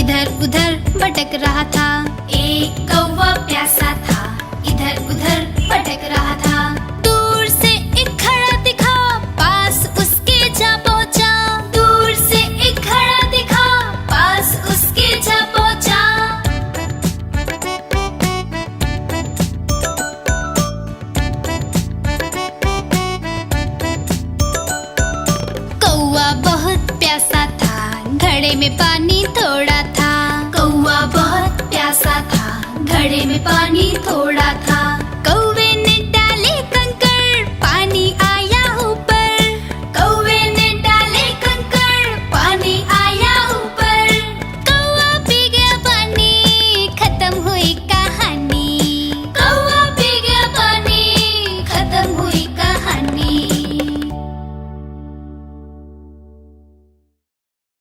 इधर उधर भटक रहा था। एक कौवा प्यासा था, इधर उधर भटक रहा था। दूर से एक घड़ा दिखा, पास उसके जा पहुंचा। दूर से एक घड़ा दिखा, पास उसके जा पहुंचा। कौवा बहुत प्यासा था, घड़े में पानी थोड़ा था। कौवा बहुत प्यासा था, घड़े में पानी थोड़ा था।